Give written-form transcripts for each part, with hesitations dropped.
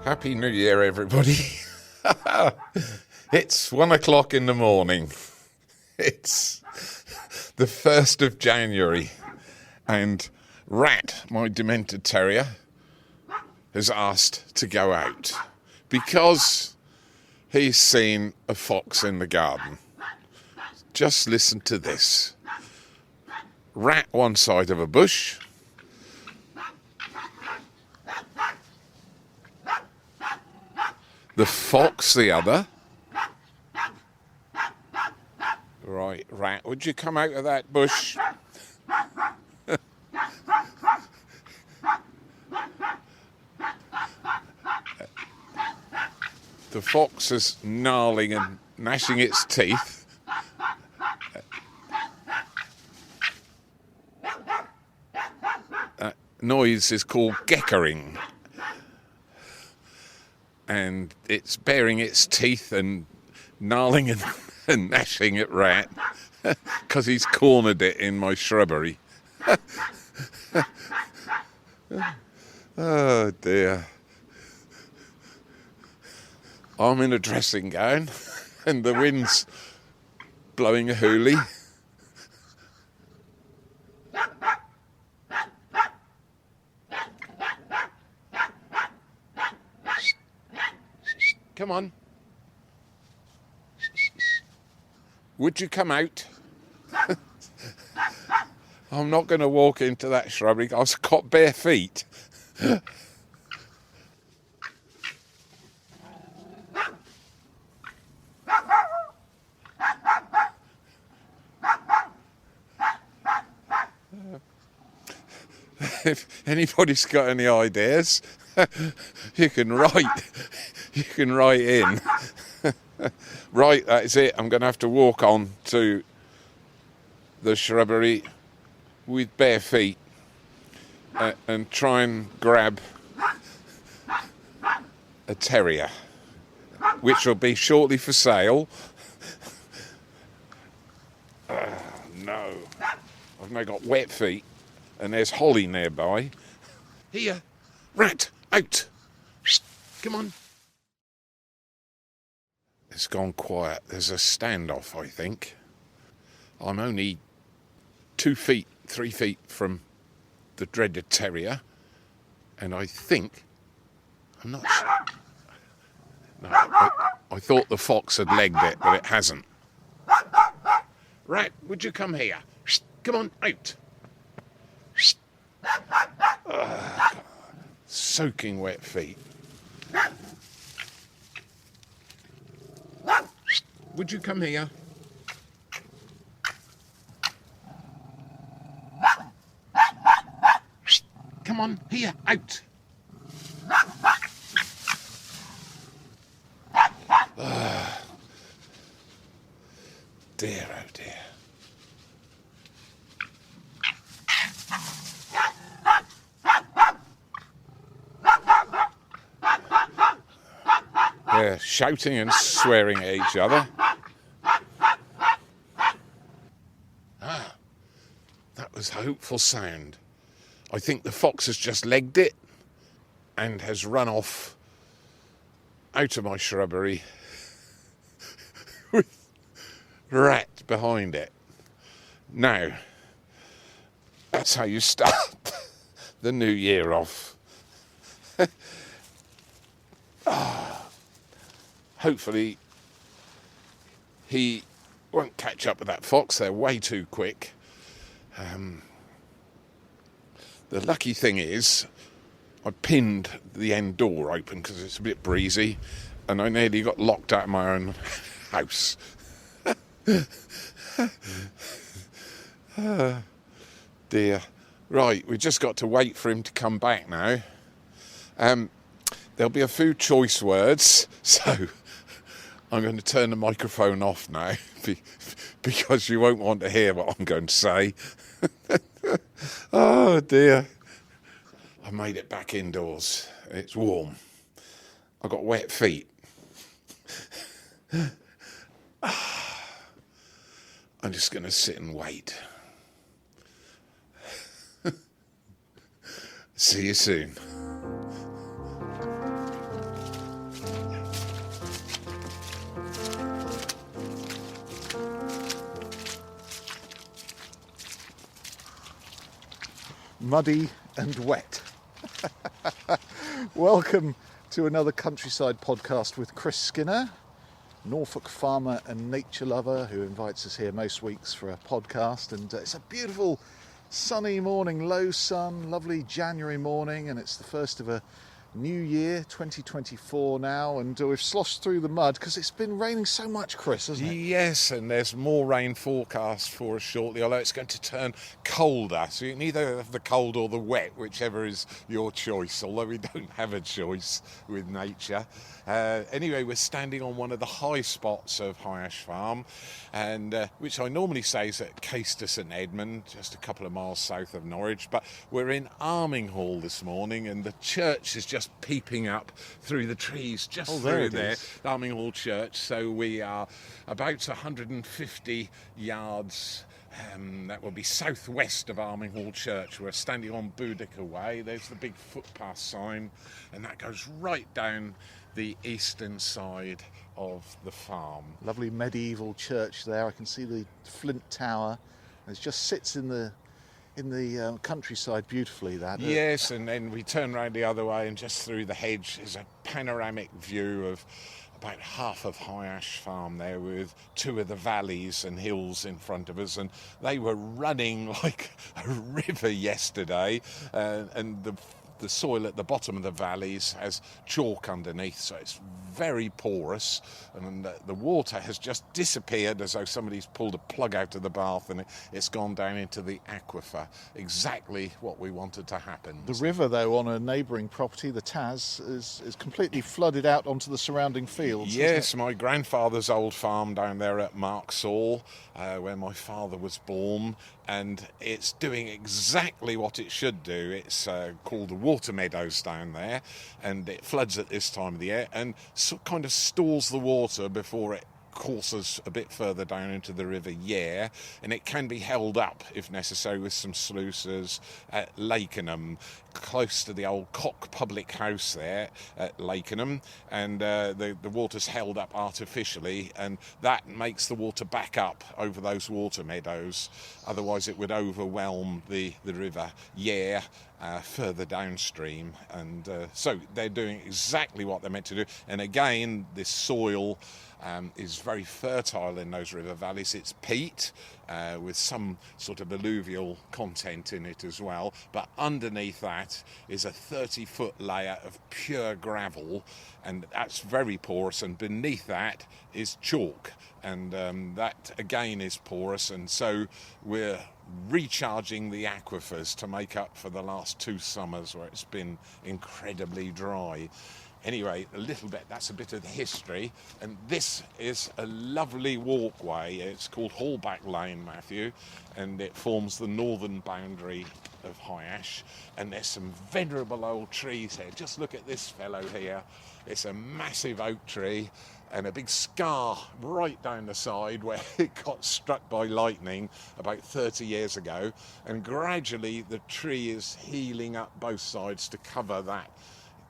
Happy New Year, everybody. It's 1 o'clock in the morning. It's the 1st of January. And Rat, my demented terrier, has asked to go out because he's seen a fox in the garden. Just listen to this. Rat one side of a bush. The fox the other. Right, Rat, would you come out of that bush? The fox is gnarling and gnashing its teeth. That noise is called geckering. And it's baring its teeth and gnarling and gnashing at Rat because he's cornered it in my shrubbery. Oh dear. I'm in a dressing gown and the wind's blowing a hoolie. Come on. Would you come out? I'm not going to walk into that shrubbery. I've got bare feet. If anybody's got any ideas, you can write in. Right, that's it. I'm going to have to walk on to the shrubbery with bare feet and try and grab a terrier, which will be shortly for sale. No, I've now got wet feet and there's holly nearby. Here, Rat, out. Come on. It's gone quiet. There's a standoff, I think. I'm only 3 feet from the dreaded terrier, and I think, I'm not sure. No, I thought the fox had legged it, but it hasn't. Rat, would you come here? Come on, out. Soaking wet feet. Would you come here? Come on, here, out. Dear, oh dear. They're shouting and swearing at each other. That was a hopeful sound. I think the fox has just legged it and has run off out of my shrubbery with Rat behind it. Now, that's how you start the new year off. Hopefully he won't catch up with that fox. They're way too quick. The lucky thing is I pinned the end door open because it's a bit breezy and I nearly got locked out of my own house. Dear. Right, we just got to wait for him to come back now. There'll be a few choice words, so I'm going to turn the microphone off now because you won't want to hear what I'm going to say. Oh dear. I made it back indoors. It's warm. I've got wet feet. I'm just going to sit and wait. See you soon. muddy and wet. Welcome to another Countryside podcast with Chris Skinner, Norfolk farmer and nature lover who invites us here most weeks for a podcast. And it's a beautiful sunny morning, low sun, lovely January morning, and it's the first of a new year, 2024 now, and we've sloshed through the mud because it's been raining so much, Chris, hasn't it? Yes, and there's more rain forecast for us shortly, although it's going to turn colder. So you can either have the cold or the wet, whichever is your choice, although we don't have a choice with nature. Anyway, we're standing on one of the high spots of High Ash Farm, and which I normally say is at Caistor St Edmund, just a couple of miles south of Norwich, but we're in Arminghall this morning, and the church is just peeping up through the trees just through there, Arminghall Church. So we are about 150 yards that will be southwest of Arminghall Church. We're standing on Boudica Way. There's the big footpath sign, and that goes right down the eastern side of the farm. Lovely medieval church there. I can see the flint tower. It just sits in the countryside beautifully, that. Yes, and then we turn round the other way, and just through the hedge is a panoramic view of about half of High Ash Farm there, with two of the valleys and hills in front of us, and they were running like a river yesterday, and the soil at the bottom of the valleys has chalk underneath, so it's very porous, and the water has just disappeared as though somebody's pulled a plug out of the bath and it's gone down into the aquifer. Exactly what we wanted to happen. The river, though, on a neighbouring property, the Taz, is completely flooded out onto the surrounding fields. Yes, my grandfather's old farm down there at Marksall, where my father was born, and it's doing exactly what it should do. It's called the water meadows down there, and it floods at this time of the year and kind of stores the water before it courses a bit further down into the river Yare, and it can be held up if necessary with some sluices at Lakenham, close to the old Cock Public House there at Lakenham, and the water's held up artificially, and that makes the water back up over those water meadows. Otherwise it would overwhelm the river Yare further downstream, and so they're doing exactly what they're meant to do. And again, this soil is very fertile in those river valleys. It's peat with some sort of alluvial content in it as well, but underneath that is a 30-foot layer of pure gravel, and that's very porous, and beneath that is chalk, and that again is porous, and so we're recharging the aquifers to make up for the last 2 summers where it's been incredibly dry. Anyway, that's a bit of the history, and this is a lovely walkway. It's called Hallback Lane, Matthew, and it forms the northern boundary of High Ash, and there's some venerable old trees here. Just look at this fellow here. It's a massive oak tree, and a big scar right down the side where it got struck by lightning about 30 years ago, and gradually the tree is healing up both sides to cover that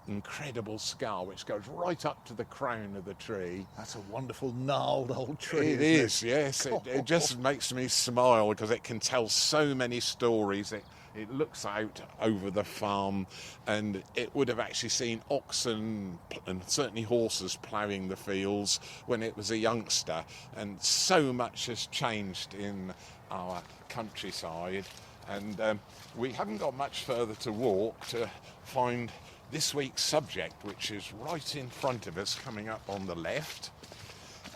incredible scar which goes right up to the crown of the tree. That's a wonderful gnarled old tree. It is, yes. It just makes me smile because it can tell so many stories. It looks out over the farm, and it would have actually seen oxen and certainly horses ploughing the fields when it was a youngster, and so much has changed in our countryside, and we haven't got much further to walk to find this week's subject, which is right in front of us, coming up on the left,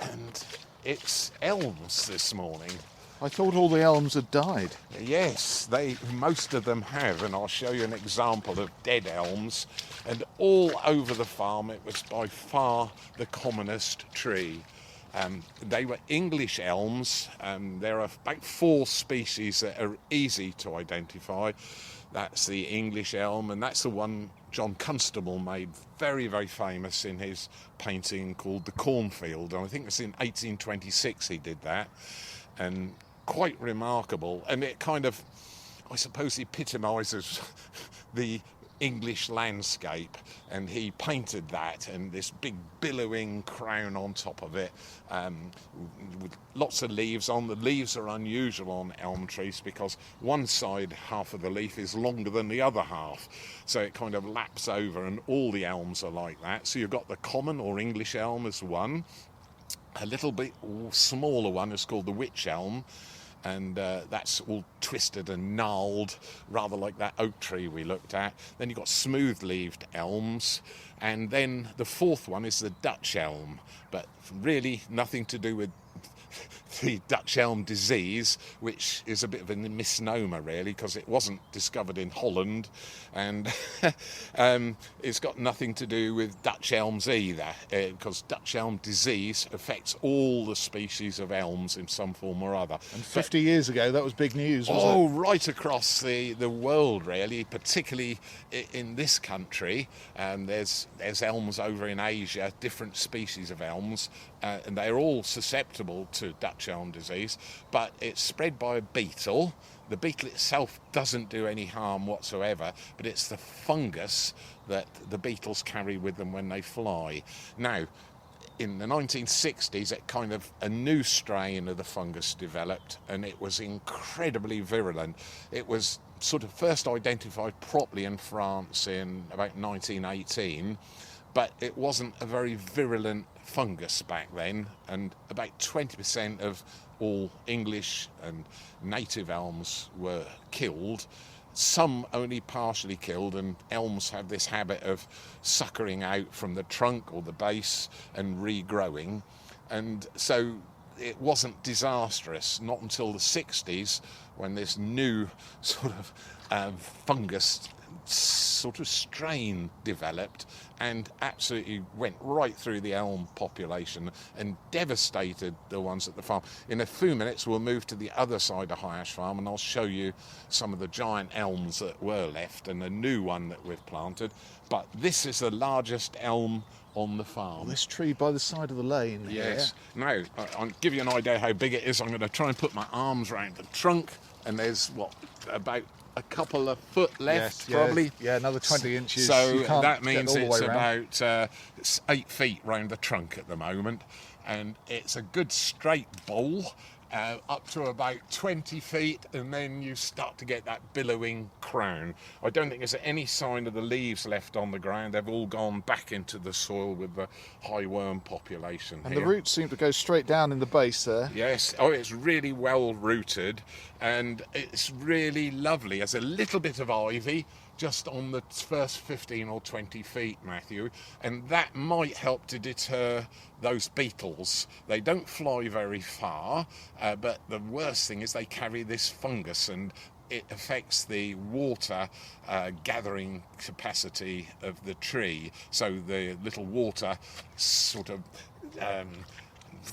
and it's elms this morning. I thought all the elms had died. Yes, most of them have, and I'll show you an example of dead elms. And all over the farm, it was by far the commonest tree. They were English elms. There are about 4 species that are easy to identify. That's the English elm, and that's the one John Constable made very, very famous in his painting called The Cornfield. And I think it was in 1826 he did that, and quite remarkable. And it kind of, I suppose, epitomises the English landscape, and he painted that, and this big billowing crown on top of it, with lots of leaves on. The leaves are unusual on elm trees because one side half of the leaf is longer than the other half, so it kind of laps over, and all the elms are like that. So you've got the common or English elm as one. A little bit smaller one is called the wych elm, and that's all twisted and gnarled, rather like that oak tree we looked at. Then you've got smooth-leaved elms, and then the fourth one is the Dutch elm, but really nothing to do with the Dutch elm disease, which is a bit of a misnomer really, because it wasn't discovered in Holland, and it's got nothing to do with Dutch elms either, because Dutch elm disease affects all the species of elms in some form or other. And 50 years ago, that was big news, wasn't it? Oh, right across the world really, particularly in this country. There's elms over in Asia, different species of elms, and they're all susceptible to Dutch elm disease, but it's spread by a beetle. The beetle itself doesn't do any harm whatsoever, but it's the fungus that the beetles carry with them when they fly. Now, in the 1960s, a new strain of the fungus developed, and it was incredibly virulent. It was sort of first identified properly in France in about 1918, but it wasn't a very virulent fungus back then, and about 20% of all English and native elms were killed. Some only partially killed, and elms have this habit of suckering out from the trunk or the base and regrowing, and so it wasn't disastrous, not until the 60s when this new sort of fungus sort of strain developed and absolutely went right through the elm population and devastated the ones at the farm. In a few minutes we'll move to the other side of High Ash Farm, and I'll show you some of the giant elms that were left and a new one that we've planted. But this is the largest elm on the farm. This tree by the side of the lane. Yes. Now, I'll give you an idea how big it is. I'm going to try and put my arms around the trunk, and there's about a couple of foot left, probably. Yeah, another 20 inches. So that means it's about 8 feet round the trunk at the moment, and it's a good straight bowl up to about 20 feet, and then you start to get that billowing crown. I don't think there's any sign of the leaves left on the ground. They've all gone back into the soil with the high worm population. And here. the roots seem to go straight down in the base there. Yes, it's really well rooted, and it's really lovely. There's a little bit of ivy just on the first 15 or 20 feet, Matthew, and that might help to deter those beetles. They don't fly very far, but the worst thing is they carry this fungus, and it affects the water gathering capacity of the tree, so the little water sort of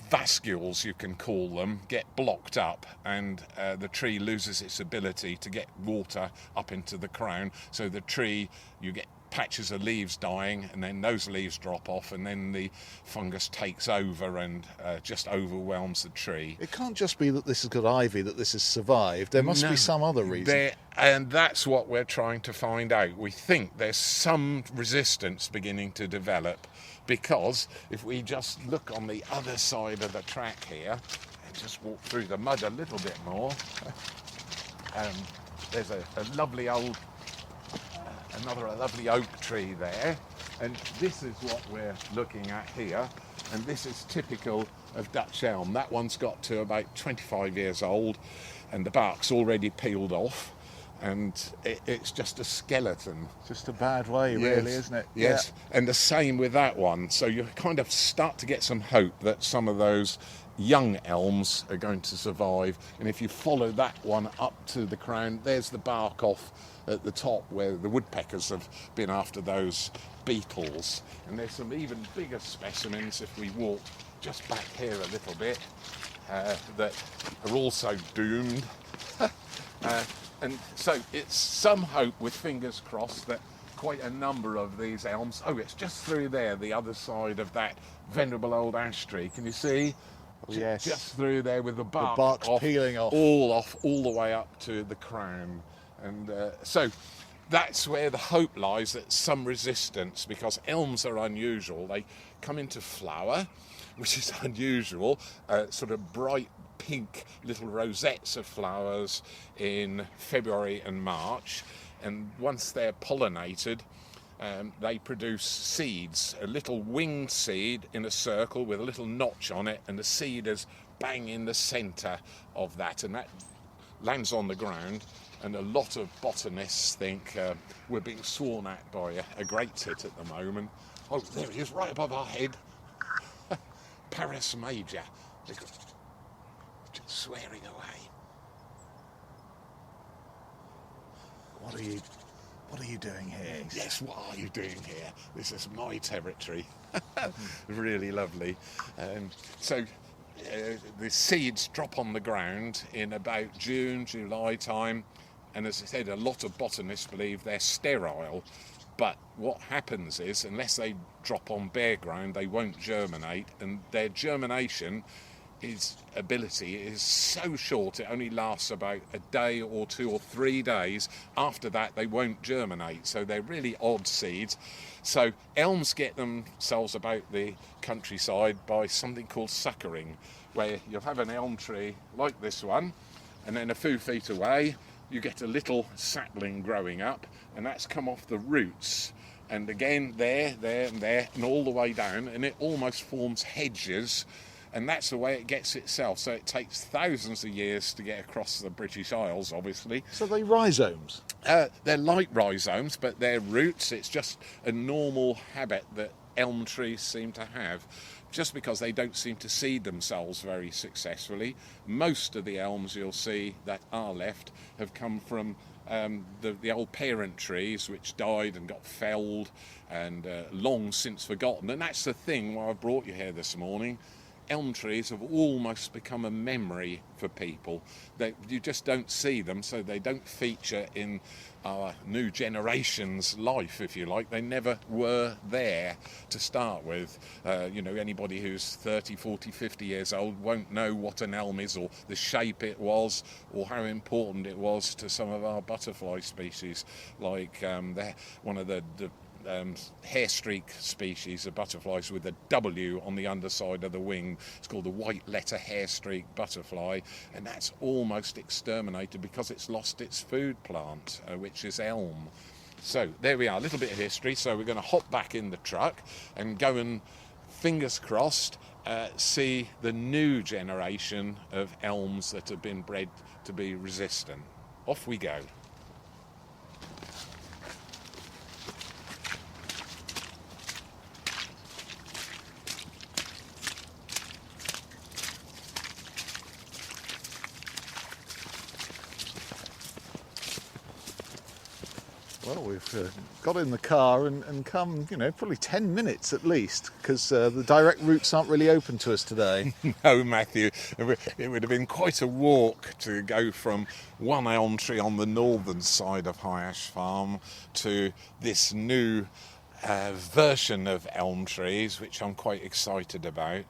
vascules, you can call them, get blocked up, and the tree loses its ability to get water up into the crown. So the tree, you get patches of leaves dying, and then those leaves drop off, and then the fungus takes over and just overwhelms the tree. It can't just be that this has got ivy, that this has survived. There must be some other reason. And that's what we're trying to find out. We think there's some resistance beginning to develop, because if we just look on the other side of the track here and just walk through the mud a little bit more, there's a lovely old another lovely oak tree there, and this is what we're looking at here, and this is typical of Dutch elm. That one's got to about 25 years old, and the bark's already peeled off, and it's just a skeleton. Just a bad way, really, isn't it? Yes, yeah. And the same with that one. So you kind of start to get some hope that some of those young elms are going to survive, and if you follow that one up to the crown, there's the bark off at the top where the woodpeckers have been after those beetles, and there's some even bigger specimens if we walk just back here a little bit that are also doomed. And so it's some hope, with fingers crossed, that quite a number of these elms, it's just through there, the other side of that venerable old ash tree, can you see? Yes. Just through there with the bark bark's peeling off. all the way up to the crown. And so that's where the hope lies, that some resistance, because elms are unusual. They come into flower, which is unusual, sort of bright pink little rosettes of flowers in February and March, and once they're pollinated, they produce seeds, a little winged seed in a circle with a little notch on it, and the seed is bang in the centre of that, and that lands on the ground. And a lot of botanists think we're being sworn at by a great tit at the moment. Oh, there he is, right above our head. Paris Major, just swearing away. What are you doing here? Yes, what are you doing here? This is my territory. Really lovely. So the seeds drop on the ground in about June, July time. And as I said, a lot of botanists believe they're sterile. But what happens is, unless they drop on bare ground, they won't germinate. And their germination ability is so short, it only lasts about a day or 2 or 3 days. After that, they won't germinate. So they're really odd seeds. So elms get themselves about the countryside by something called suckering, where you'll have an elm tree like this one, and then a few feet away, you get a little sapling growing up, and that's come off the roots. And again, there, and all the way down, and it almost forms hedges, and that's the way it gets itself. So it takes thousands of years to get across the British Isles, obviously. So they're rhizomes? They're like rhizomes, but they're roots. It's just a normal habit that elm trees seem to have, just because they don't seem to seed themselves very successfully. Most of the elms you'll see that are left have come from the old parent trees, which died and got felled and long since forgotten. And that's the thing why I brought you here this morning. Elm trees have almost become a memory for people. You just don't see them, so they don't feature in our new generation's life, if you like. They never were there to start with. Anybody who's 30, 40, 50 years old won't know what an elm is, or the shape it was, or how important it was to some of our butterfly species, like one of the hair streak species of butterflies with a W on the underside of the wing. It's called the white letter hair streak butterfly, and that's almost exterminated because it's lost its food plant, which is elm. So there we are, a little bit of history. So we're going to hop back in the truck and go and, fingers crossed, see the new generation of elms that have been bred to be resistant. Off we go. Well, we've got in the car and come, probably 10 minutes at least, because the direct routes aren't really open to us today. No, Matthew, it would have been quite a walk to go from one elm tree on the northern side of High Ash Farm to this new version of elm trees, which I'm quite excited about.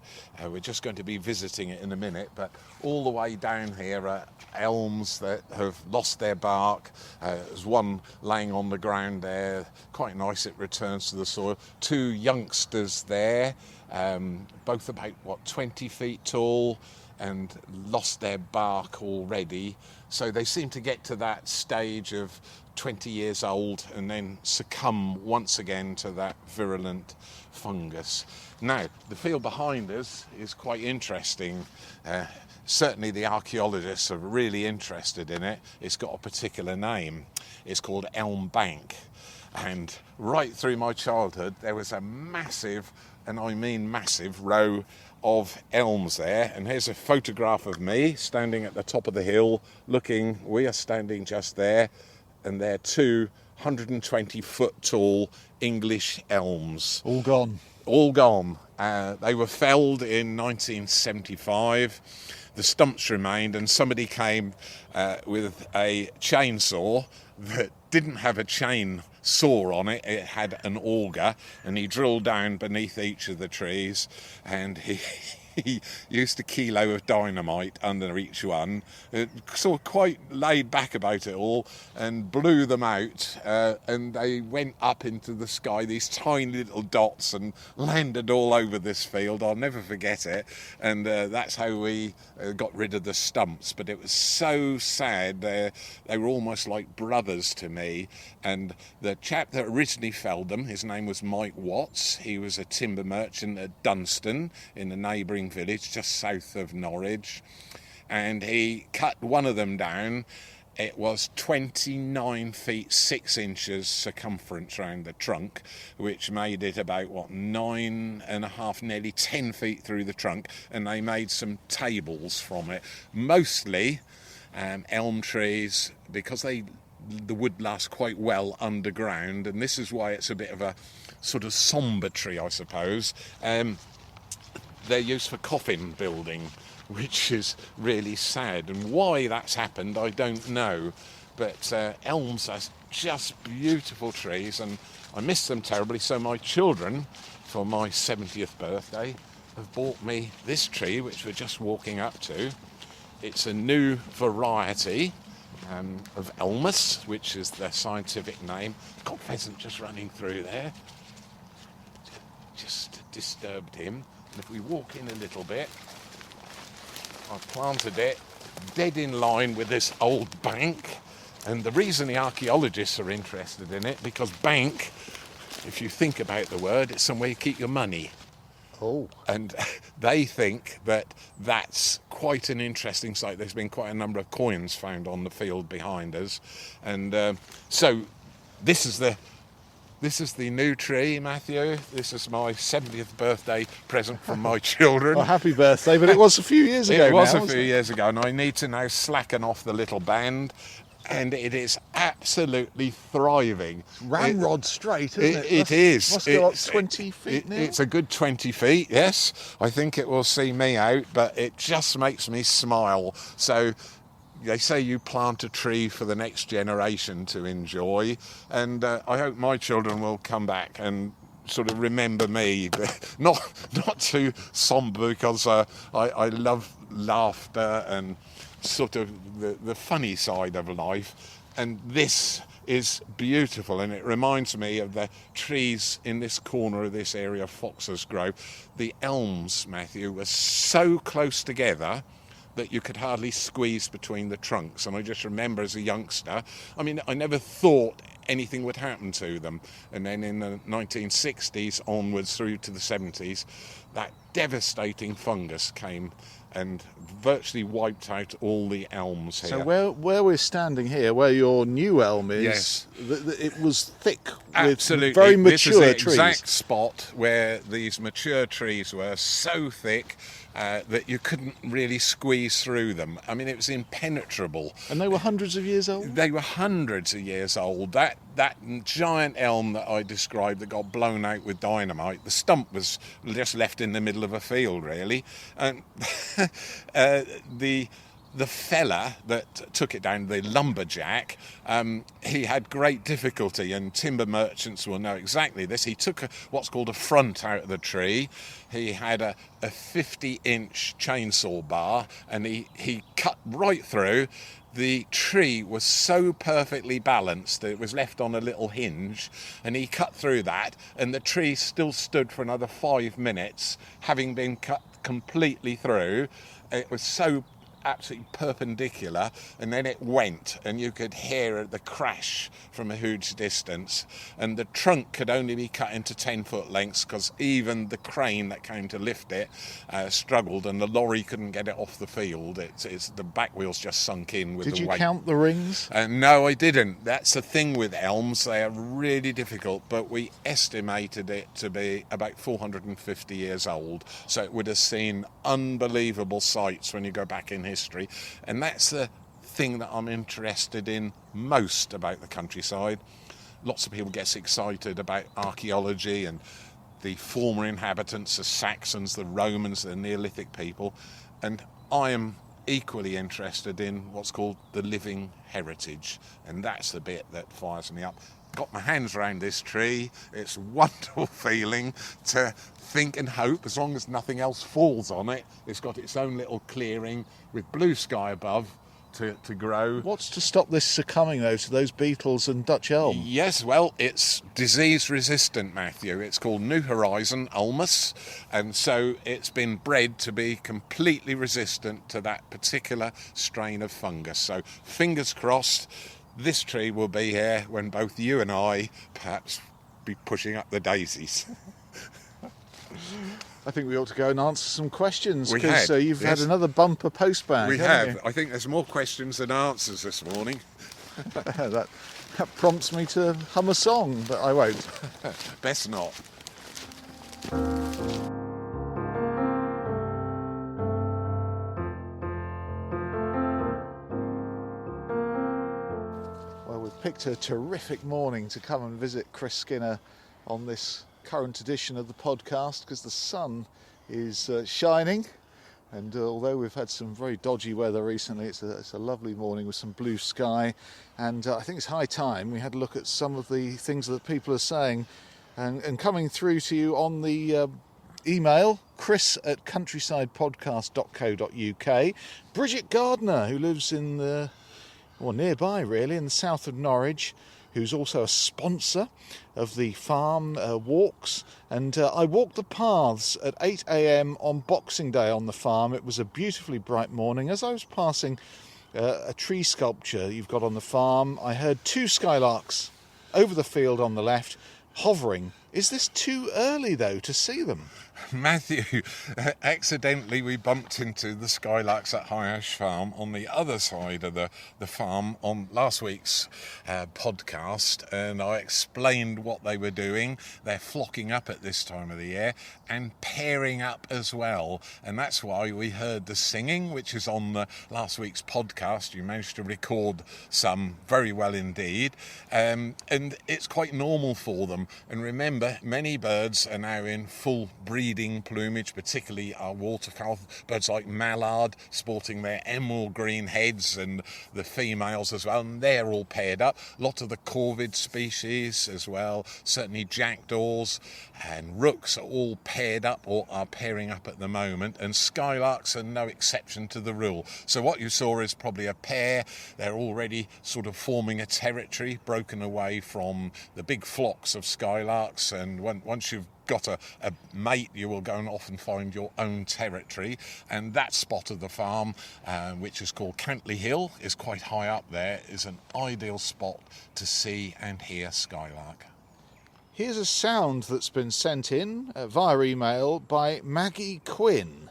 We're just going to be visiting it in a minute, but all the way down here are elms that have lost their bark. There's one laying on the ground there, quite nice, it returns to the soil. 2 youngsters there, both about 20 feet tall, and lost their bark already. So they seem to get to that stage of 20 years old and then succumb once again to that virulent fungus. Now, the field behind us is quite interesting. Certainly the archaeologists are really interested in it. It's got a particular name. It's called Elm Bank. And right through my childhood, there was a massive, and I mean massive, row of elms there. And here's a photograph of me standing at the top of the hill looking. We are standing just there, and they're 2 120-foot tall English elms. All gone. All gone. They were felled in 1975. The stumps remained, and somebody came with a chainsaw that didn't have a chain saw on it. It had an auger, and he drilled down beneath each of the trees, and he he used a kilo of dynamite under each one, sort of quite laid back about it all, and blew them out, and they went up into the sky, these tiny little dots, and landed all over this field. I'll never forget it, and that's how we got rid of the stumps. But it was so sad. They were almost like brothers to me, and the chap that originally felled them, his name was Mike Watts. He was a timber merchant at Dunstan in the neighbouring village just south of Norwich, and he cut one of them down. It was 29 feet 6 inches circumference around the trunk, which made it about 9.5, nearly 10 feet through the trunk, and they made some tables from it, mostly elm trees, because the wood lasts quite well underground, and this is why it's a bit of a sort of sombre tree, I suppose. They're used for coffin building, which is really sad, and why that's happened I don't know, but elms are just beautiful trees, and I miss them terribly. So my children, for my 70th birthday, have bought me this tree, which we're just walking up to. It's a new variety of Elmus, which is the scientific name. Got a pheasant just running through there, just disturbed him. And if we walk in a little bit, I've planted it dead in line with this old bank, and the reason the archaeologists are interested in it, because bank, if you think about the word, it's somewhere you keep your money. Oh. And they think that that's quite an interesting site. There's been quite a number of coins found on the field behind us, and so this is the new tree, Matthew. This is my 70th birthday present from my children. Well, happy birthday, but it was a few years ago. It was now, a few years ago, and I need to now slacken off the little band, and it is absolutely thriving. Ramrod straight, isn't it? It is. Must go up 20 feet now. It's a good 20 feet, yes. I think it will see me out, but it just makes me smile. So they say you plant a tree for the next generation to enjoy, and I hope my children will come back and sort of remember me, but not too sombre, because I love laughter and sort of the funny side of life, and this is beautiful, and it reminds me of the trees in this corner of this area of Fox's Grove. The elms, Matthew, were so close together that you could hardly squeeze between the trunks. And I just remember as a youngster, I mean, I never thought anything would happen to them. And then in the 1960s onwards through to the 70s, that devastating fungus came and virtually wiped out all the elms here. So where we're standing here, where your new elm is, yes, it was thick absolutely with very mature this is the trees. exact spot where these mature trees were so thick that you couldn't really squeeze through them. I mean, it was impenetrable. And they were hundreds of years old? They were hundreds of years old. That giant elm that I described that got blown out with dynamite, the stump was just left in the middle of a field, really. And the fella that took it down, the lumberjack, he had great difficulty, and timber merchants will know exactly this. He took what's called a front out of the tree. He had a 50-inch chainsaw bar, and he cut right through. The tree was so perfectly balanced that it was left on a little hinge, and he cut through that, and the tree still stood for another 5 minutes, having been cut completely through. It was so absolutely perpendicular, and then it went, and you could hear the crash from a huge distance, and the trunk could only be cut into 10-foot lengths, because even the crane that came to lift it struggled, and the lorry couldn't get it off the field. It's the back wheels just sunk in with the weight. Did you count the rings? No, I didn't. That's the thing with elms. They are really difficult, but we estimated it to be about 450 years old, so it would have seen unbelievable sights when you go back in history, and that's the thing that I'm interested in most about the countryside. Lots of people get excited about archaeology and the former inhabitants, the Saxons, the Romans, the Neolithic people, and I am equally interested in what's called the living heritage, and that's the bit that fires me up. got my hands around this tree. It's a wonderful feeling to think and hope, as long as nothing else falls on it. It's got its own little clearing with blue sky above to grow. What's to stop this succumbing, though, to those beetles and Dutch elm? Yes, well, it's disease resistant, Matthew. It's called New Horizon ulmus, and so it's been bred to be completely resistant to that particular strain of fungus. So fingers crossed, this tree will be here when both you and I perhaps be pushing up the daisies. I think we ought to go and answer some questions, We because had, you've yes. had another bumper postbag. We haven't have. I think there's more questions than answers this morning. you? that prompts me to hum a song, but I won't. Best not. Well, we've picked a terrific morning to come and visit Chris Skinner on this current edition of the podcast, because the sun is shining, and although we've had some very dodgy weather recently, it's a lovely morning with some blue sky, and I think it's high time we had a look at some of the things that people are saying and coming through to you on the email, chris@countrysidepodcast.co.uk. Bridget Gardner, who lives in nearby really, in the south of Norwich, who's also a sponsor of the farm walks. And I walked the paths at 8 a.m. on Boxing Day on the farm. It was a beautifully bright morning. As I was passing a tree sculpture you've got on the farm, I heard two skylarks over the field on the left, hovering. Is this too early, though, to see them? Matthew, accidentally we bumped into the skylarks at High Ash Farm on the other side of the farm on last week's podcast, and I explained what they were doing. They're flocking up at this time of the year and pairing up as well, and that's why we heard the singing, which is on the last week's podcast. You managed to record some very well indeed, and it's quite normal for them. And remember, many birds are now in full breeding plumage, particularly our waterfowl, birds like mallard sporting their emerald green heads, and the females as well, and they're all paired up. A lot of the corvid species as well, certainly jackdaws and rooks are all paired up or are pairing up at the moment, and skylarks are no exception to the rule. So what you saw is probably a pair. They're already sort of forming a territory, broken away from the big flocks of skylarks, and once you've got a mate, you will go and often find your own territory. And that spot of the farm, which is called Cantley Hill, is quite high up there, is an ideal spot to see and hear skylark. Here's a sound that's been sent in via email by Maggie Quinn.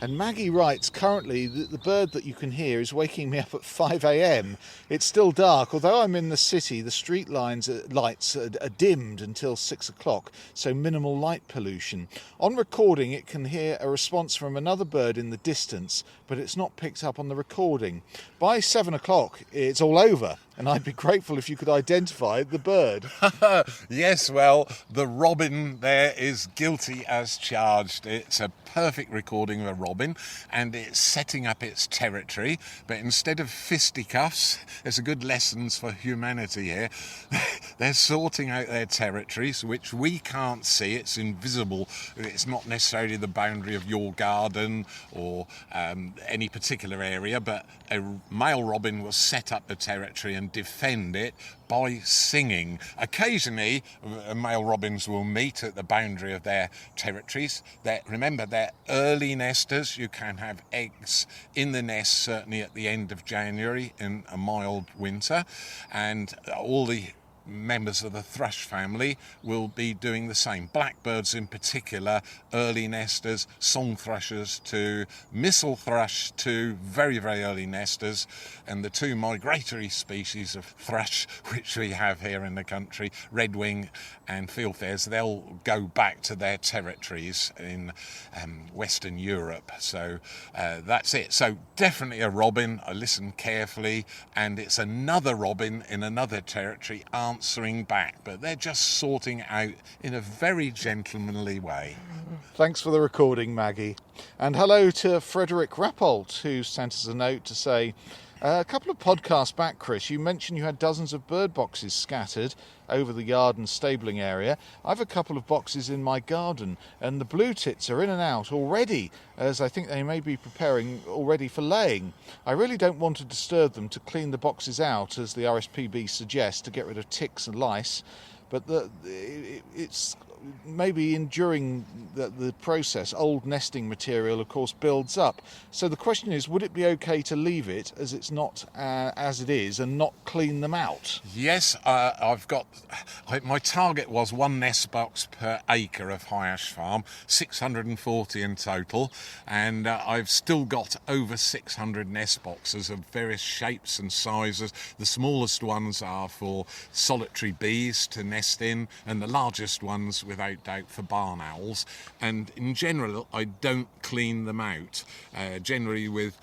And Maggie writes, currently the bird that you can hear is waking me up at 5 a.m. It's still dark. Although I'm in the city, the street lights are dimmed until 6 o'clock, so minimal light pollution. On recording, it can hear a response from another bird in the distance, but it's not picked up on the recording. By 7 o'clock, it's all over, and I'd be grateful if you could identify the bird. Yes, well, the robin there is guilty as charged. It's a perfect recording of a robin, and it's setting up its territory, but instead of fisticuffs, there's a good lessons for humanity here. They're sorting out their territories, which we can't see. It's invisible. It's not necessarily the boundary of your garden or any particular area, but a male robin will set up the territory and defend it by singing. Occasionally, male robins will meet at the boundary of their territories. Remember, they're early nesters. You can have eggs in the nest, certainly at the end of January in a mild winter, and all the members of the thrush family will be doing the same. Blackbirds in particular, early nesters, song thrushes to missel thrush to very, very early nesters, and the two migratory species of thrush which we have here in the country, redwing and fieldfares, they'll go back to their territories in Western Europe. So that's it. So definitely a robin. I listened carefully, and it's another robin in another territory answering back, but they're just sorting it out in a very gentlemanly way. Thanks for the recording, Maggie. And hello to Frederick Rappold, who sent us a note to say, a couple of podcasts back, Chris, you mentioned you had dozens of bird boxes scattered over the yard and stabling area. I've a couple of boxes in my garden, and the blue tits are in and out already, as I think they may be preparing already for laying. I really don't want to disturb them to clean the boxes out, as the RSPB suggests, to get rid of ticks and lice, but it's maybe during the process, old nesting material, of course, builds up. So the question is, would it be okay to leave it as it's not as it is and not clean them out? Yes, my target was one nest box per acre of High Ash Farm, 640 in total, and I've still got over 600 nest boxes of various shapes and sizes. The smallest ones are for solitary bees to nest in, and the largest ones, without doubt, for barn owls. And in general, I don't clean them out. Generally with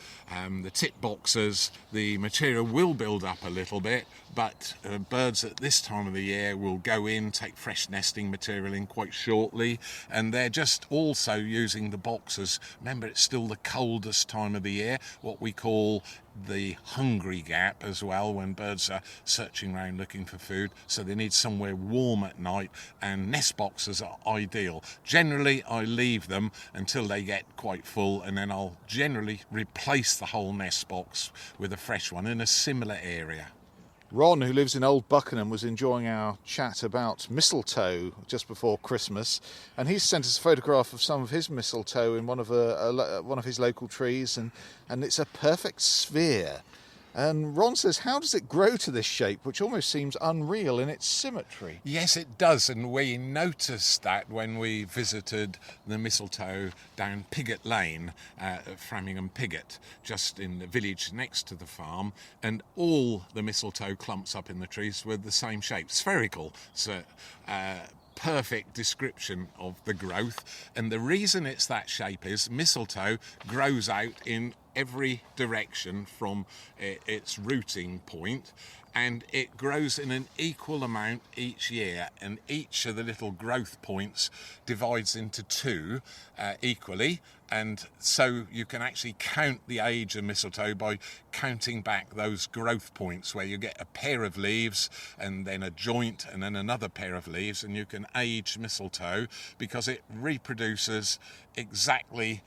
the tit boxes, the material will build up a little bit, but birds at this time of the year will go in, take fresh nesting material in quite shortly, and they're just also using the boxes. Remember, it's still the coldest time of the year, what we call the hungry gap as well, when birds are searching around looking for food, so they need somewhere warm at night, and nest boxes are ideal. Generally, I leave them until they get quite full, and then I'll generally replace the whole nest box with a fresh one in a similar area. Ron, who lives in Old Buckingham, was enjoying our chat about mistletoe just before Christmas, and he's sent us a photograph of some of his mistletoe in one of his local trees, and it's a perfect sphere. And Ron says, how does it grow to this shape, which almost seems unreal in its symmetry? Yes, it does, and we noticed that when we visited the mistletoe down Pigott Lane, Framingham Pigott, just in the village next to the farm, and all the mistletoe clumps up in the trees were the same shape, spherical. So perfect description of the growth, and the reason it's that shape is mistletoe grows out in every direction from its rooting point, and it grows in an equal amount each year, and each of the little growth points divides into two equally, and so you can actually count the age of mistletoe by counting back those growth points, where you get a pair of leaves and then a joint and then another pair of leaves, and you can age mistletoe because it reproduces exactly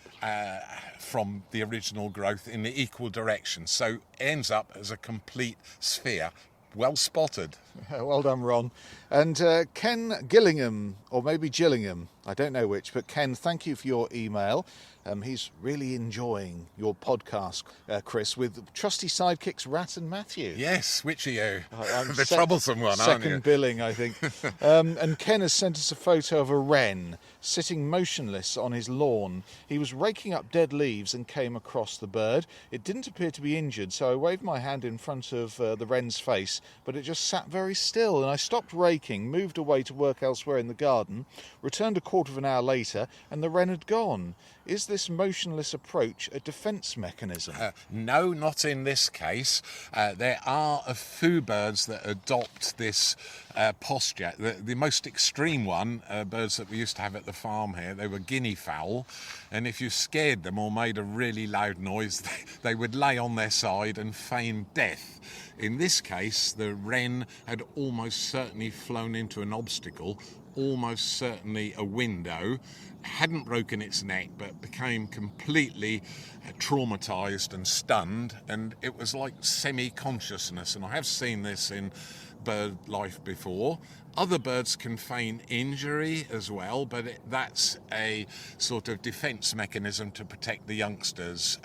from the original growth in the equal direction, so it ends up as a complete sphere. Well spotted. Well done, Ron. And Ken Gillingham, or maybe Gillingham, I don't know which, but Ken, thank you for your email. He's really enjoying your podcast, Chris, with trusty sidekicks Rat and Matthew. Yes, which are you? I'm the troublesome one, aren't you? Second billing, I think. And Ken has sent us a photo of a wren sitting motionless on his lawn. He was raking up dead leaves and came across the bird. It didn't appear to be injured, so I waved my hand in front of the wren's face, but it just sat very still, and I stopped raking, moved away to work elsewhere in the garden, returned a quarter of an hour later, and the wren had gone. Is this motionless approach a defence mechanism? No, not in this case. There are a few birds that adopt this posture. The most extreme one, birds that we used to have at the farm here, they were guinea fowl, and if you scared them or made a really loud noise, they would lay on their side and feign death. In this case, the wren had almost certainly flown into an obstacle, almost certainly a window, hadn't broken its neck, but became completely traumatized and stunned, and it was like semi-consciousness. And I have seen this in bird life before. Other birds can feign injury as well, but that's a sort of defence mechanism to protect the youngsters.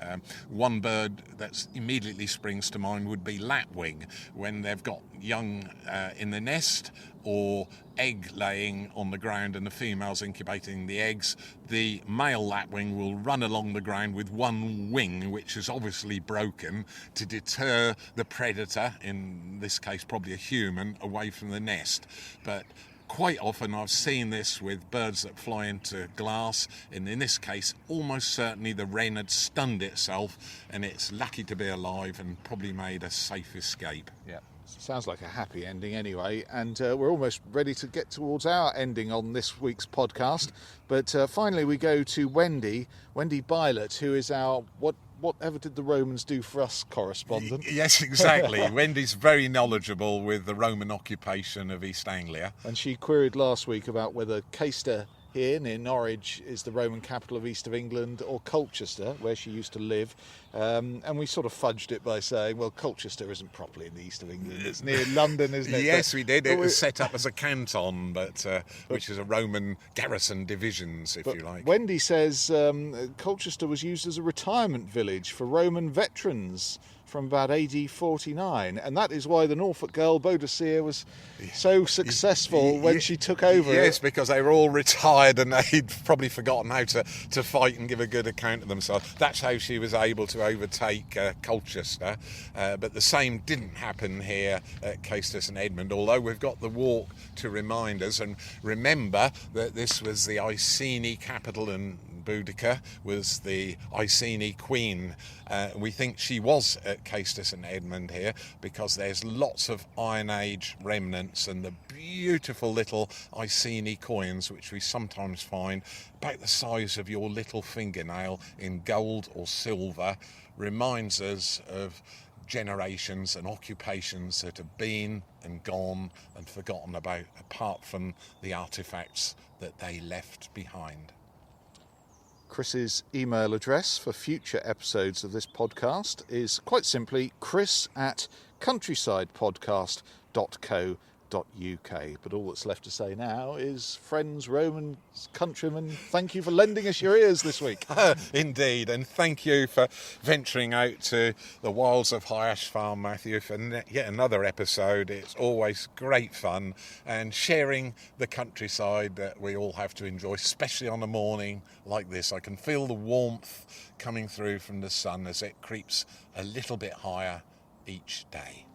One bird that immediately springs to mind would be lapwing. When they've got young in the nest or egg laying on the ground and the female's incubating the eggs, the male lapwing will run along the ground with one wing, which is obviously broken, to deter the predator, in this case probably a human, away from the nest. But quite often I've seen this with birds that fly into glass, and in this case almost certainly the wren had stunned itself, and it's lucky to be alive and probably made a safe escape. Yeah. Sounds like a happy ending anyway, and we're almost ready to get towards our ending on this week's podcast. But finally we go to Wendy Bylot, who is our whatever did the Romans do for us correspondent. Yes, exactly. Wendy's very knowledgeable with the Roman occupation of East Anglia. And she queried last week about whether Caister here near Norwich is the Roman capital of East of England, or Colchester, where she used to live. And we sort of fudged it by saying, well, Colchester isn't properly in the East of England. It's near London, isn't it? Yes, we did. It was set up as a canton, which is a Roman garrison divisions, if you like. Wendy says Colchester was used as a retirement village for Roman veterans from about AD 49, and that is why the Norfolk girl Boadicea was so successful when she took over. Yes, because they were all retired and they'd probably forgotten how to fight and give a good account of themselves. That's how she was able to overtake Colchester, but the same didn't happen here at Caister St Edmund, although we've got the walk to remind us. And remember that this was the Iceni capital, and Boudica was the Iceni queen. We think she was at Caister St Edmund here because there's lots of Iron Age remnants, and the beautiful little Iceni coins, which we sometimes find about the size of your little fingernail in gold or silver, reminds us of generations and occupations that have been and gone and forgotten about, apart from the artefacts that they left behind. Chris's email address for future episodes of this podcast is quite simply chris@countrysidepodcast.co.uk. But all that's left to say now is, friends, Romans, countrymen, thank you for lending us your ears this week. Indeed, and thank you for venturing out to the wilds of High Ash Farm, Matthew, for yet another episode. It's always great fun, and sharing the countryside that we all have to enjoy, especially on a morning like this. I can feel the warmth coming through from the sun as it creeps a little bit higher each day.